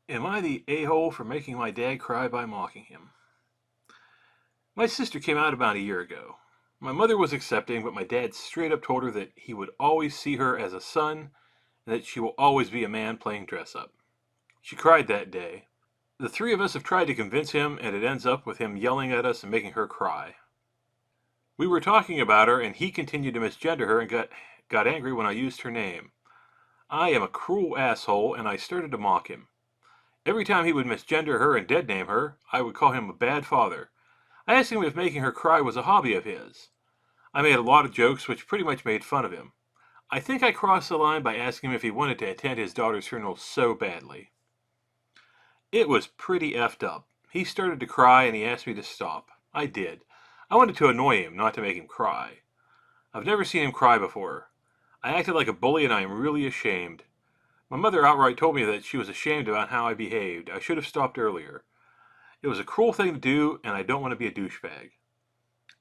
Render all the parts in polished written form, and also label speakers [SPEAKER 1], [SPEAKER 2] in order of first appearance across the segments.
[SPEAKER 1] Am I the a-hole for making my dad cry by mocking him? My sister came out about a year ago. My mother was accepting, but my dad straight up told her that he would always see her as a son and that she will always be a man playing dress up. She cried that day. The three of us have tried to convince him, and it ends up with him yelling at us and making her cry. We were talking about her, and he continued to misgender her and got angry when I used her name. I am a cruel asshole, and I started to mock him. Every time he would misgender her and dead name her, I would call him a bad father. I asked him if making her cry was a hobby of his. I made a lot of jokes which pretty much made fun of him. I think I crossed the line by asking him if he wanted to attend his daughter's funeral so badly. It was pretty effed up. He started to cry and he asked me to stop. I did. I wanted to annoy him, not to make him cry. I've never seen him cry before. I acted like a bully and I am really ashamed. My mother outright told me that she was ashamed about how I behaved. I should have stopped earlier. It was a cruel thing to do, and I don't want to be a douchebag.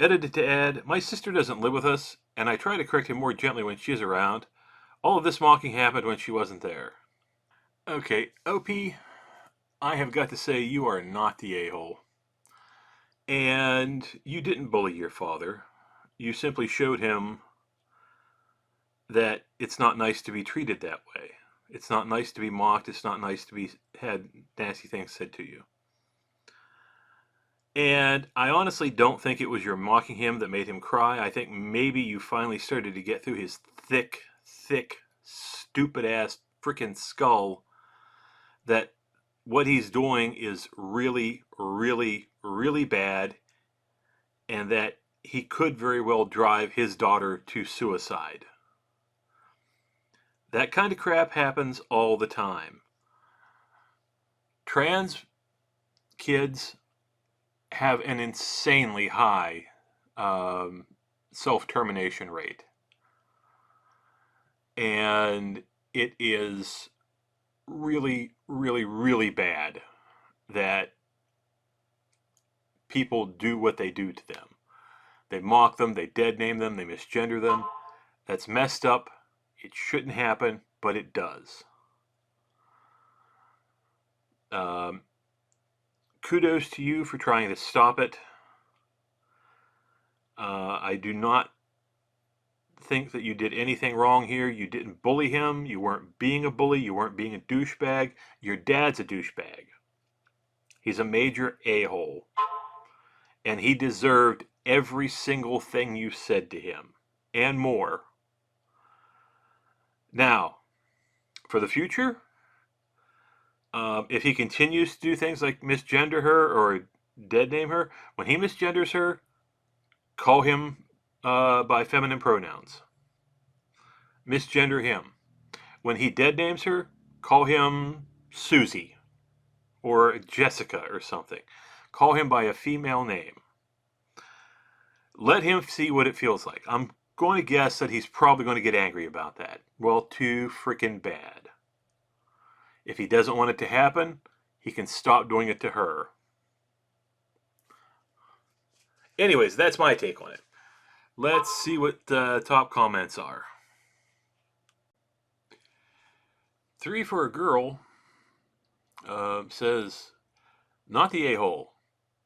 [SPEAKER 1] Edited to add, my sister doesn't live with us, and I try to correct him more gently when she is around. All of this mocking happened when she wasn't there. Okay, OP, I have got to say you are not the a-hole. And you didn't bully your father. You simply showed him that it's not nice to be treated that way. It's not nice to be mocked. It's not nice to be had nasty things said to you. And I honestly don't think it was your mocking him that made him cry. I think maybe you finally started to get through his thick, stupid-ass freaking skull that what he's doing is really, really, really bad, and that he could very well drive his daughter to suicide. That kind of crap happens all the time. Trans kids have an insanely high self-termination rate. And it is really, really, really bad that people do what they do to them. They mock them, they dead name them, they misgender them. That's messed up. It shouldn't happen, but it does. Kudos to you for trying to stop it. I do not think that you did anything wrong here. You didn't bully him. You weren't being a bully. You weren't being a douchebag. Your dad's a douchebag. He's a major a-hole. And he deserved every single thing you said to him, and more. Now, for the future, if he continues to do things like misgender her or dead name her, when he misgenders her, call him by feminine pronouns. Misgender him. When he dead names her, call him Susie or Jessica or something. Call him by a female name. Let him see what it feels like. I'm going to guess that he's probably going to get angry about that. Well, too freaking bad. If he doesn't want it to happen, he can stop doing it to her. Anyways, that's my take on it. Let's see what the top comments are. 3 for a girl says, not the a-hole.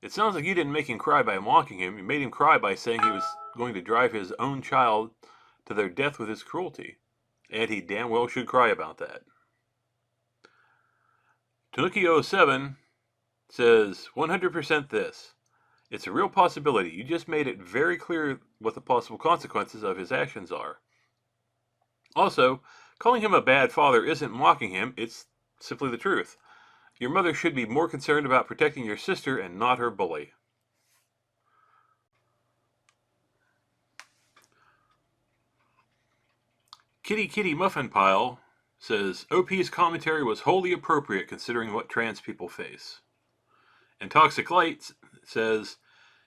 [SPEAKER 1] It sounds like you didn't make him cry by mocking him. You made him cry by saying he was going to drive his own child to their death with his cruelty. And he damn well should cry about that. Tanuki07 says, 100% this. It's a real possibility. You just made it very clear what the possible consequences of his actions are. Also, calling him a bad father isn't mocking him, it's simply the truth. Your mother should be more concerned about protecting your sister and not her bully. Kitty Muffin Pile says, OP's commentary was wholly appropriate considering what trans people face. And Toxic Light says,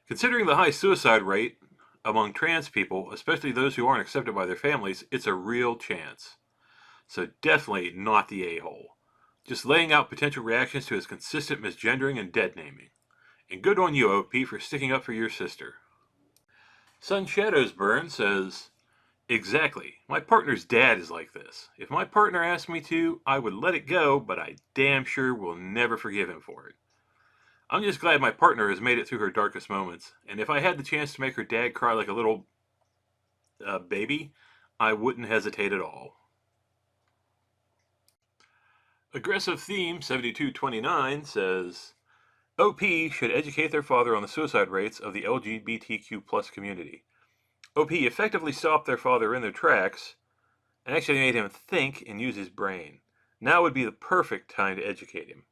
[SPEAKER 1] considering the high suicide rate among trans people, especially those who aren't accepted by their families, it's a real chance. So definitely not the a-hole. Just laying out potential reactions to his consistent misgendering and dead naming. And good on you, OP, for sticking up for your sister. Sun Shadows Burn says, Exactly. My partner's dad is like this. If my partner asked me to, I would let it go, but I damn sure will never forgive him for it. I'm just glad my partner has made it through her darkest moments, and if I had the chance to make her dad cry like a little baby, I wouldn't hesitate at all. Aggressive Theme 7229 says OP should educate their father on the suicide rates of the LGBTQ plus community. OP effectively stopped their father in their tracks and actually made him think and use his brain. Now would be the perfect time to educate him.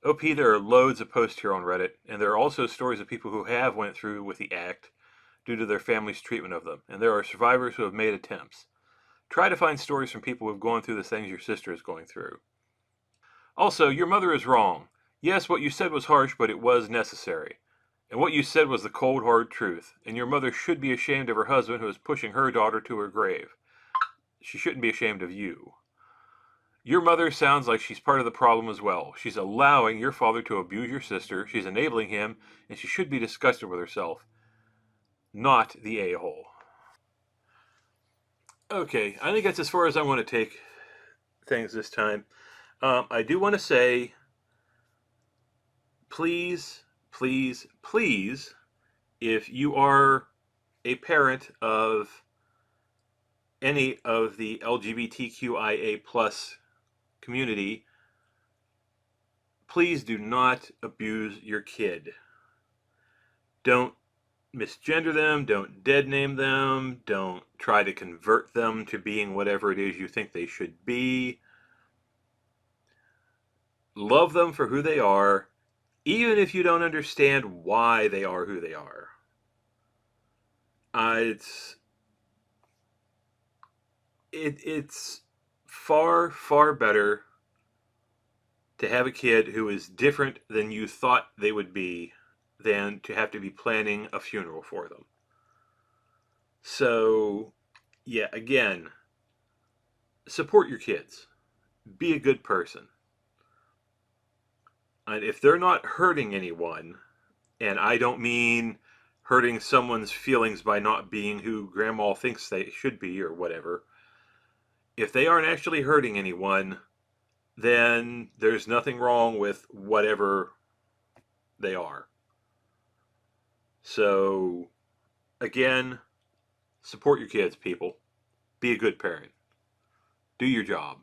[SPEAKER 1] OP, there are loads of posts here on Reddit, and there are also stories of people who have went through with the act due to their family's treatment of them, and there are survivors who have made attempts. Try to find stories from people who have gone through the things your sister is going through. Also, your mother is wrong. Yes, what you said was harsh, but it was necessary. And what you said was the cold, hard truth. And your mother should be ashamed of her husband who is pushing her daughter to her grave. She shouldn't be ashamed of you. Your mother sounds like she's part of the problem as well. She's allowing your father to abuse your sister, she's enabling him, and she should be disgusted with herself, not the a-hole. Okay, I think that's as far as I want to take things this time. I do want to say, please, please, please, if you are a parent of any of the LGBTQIA plus community, please do not abuse your kid. Don't misgender them, don't dead name them, don't try to convert them to being whatever it is you think they should be. Love them for who they are, even if you don't understand why they are who they are. It's far, far better to have a kid who is different than you thought they would be than to have to be planning a funeral for them. So, yeah, again, support your kids. Be a good person. And if they're not hurting anyone, and I don't mean hurting someone's feelings by not being who grandma thinks they should be or whatever, if they aren't actually hurting anyone, then there's nothing wrong with whatever they are. So, again, support your kids, people. Be a good parent. Do your job.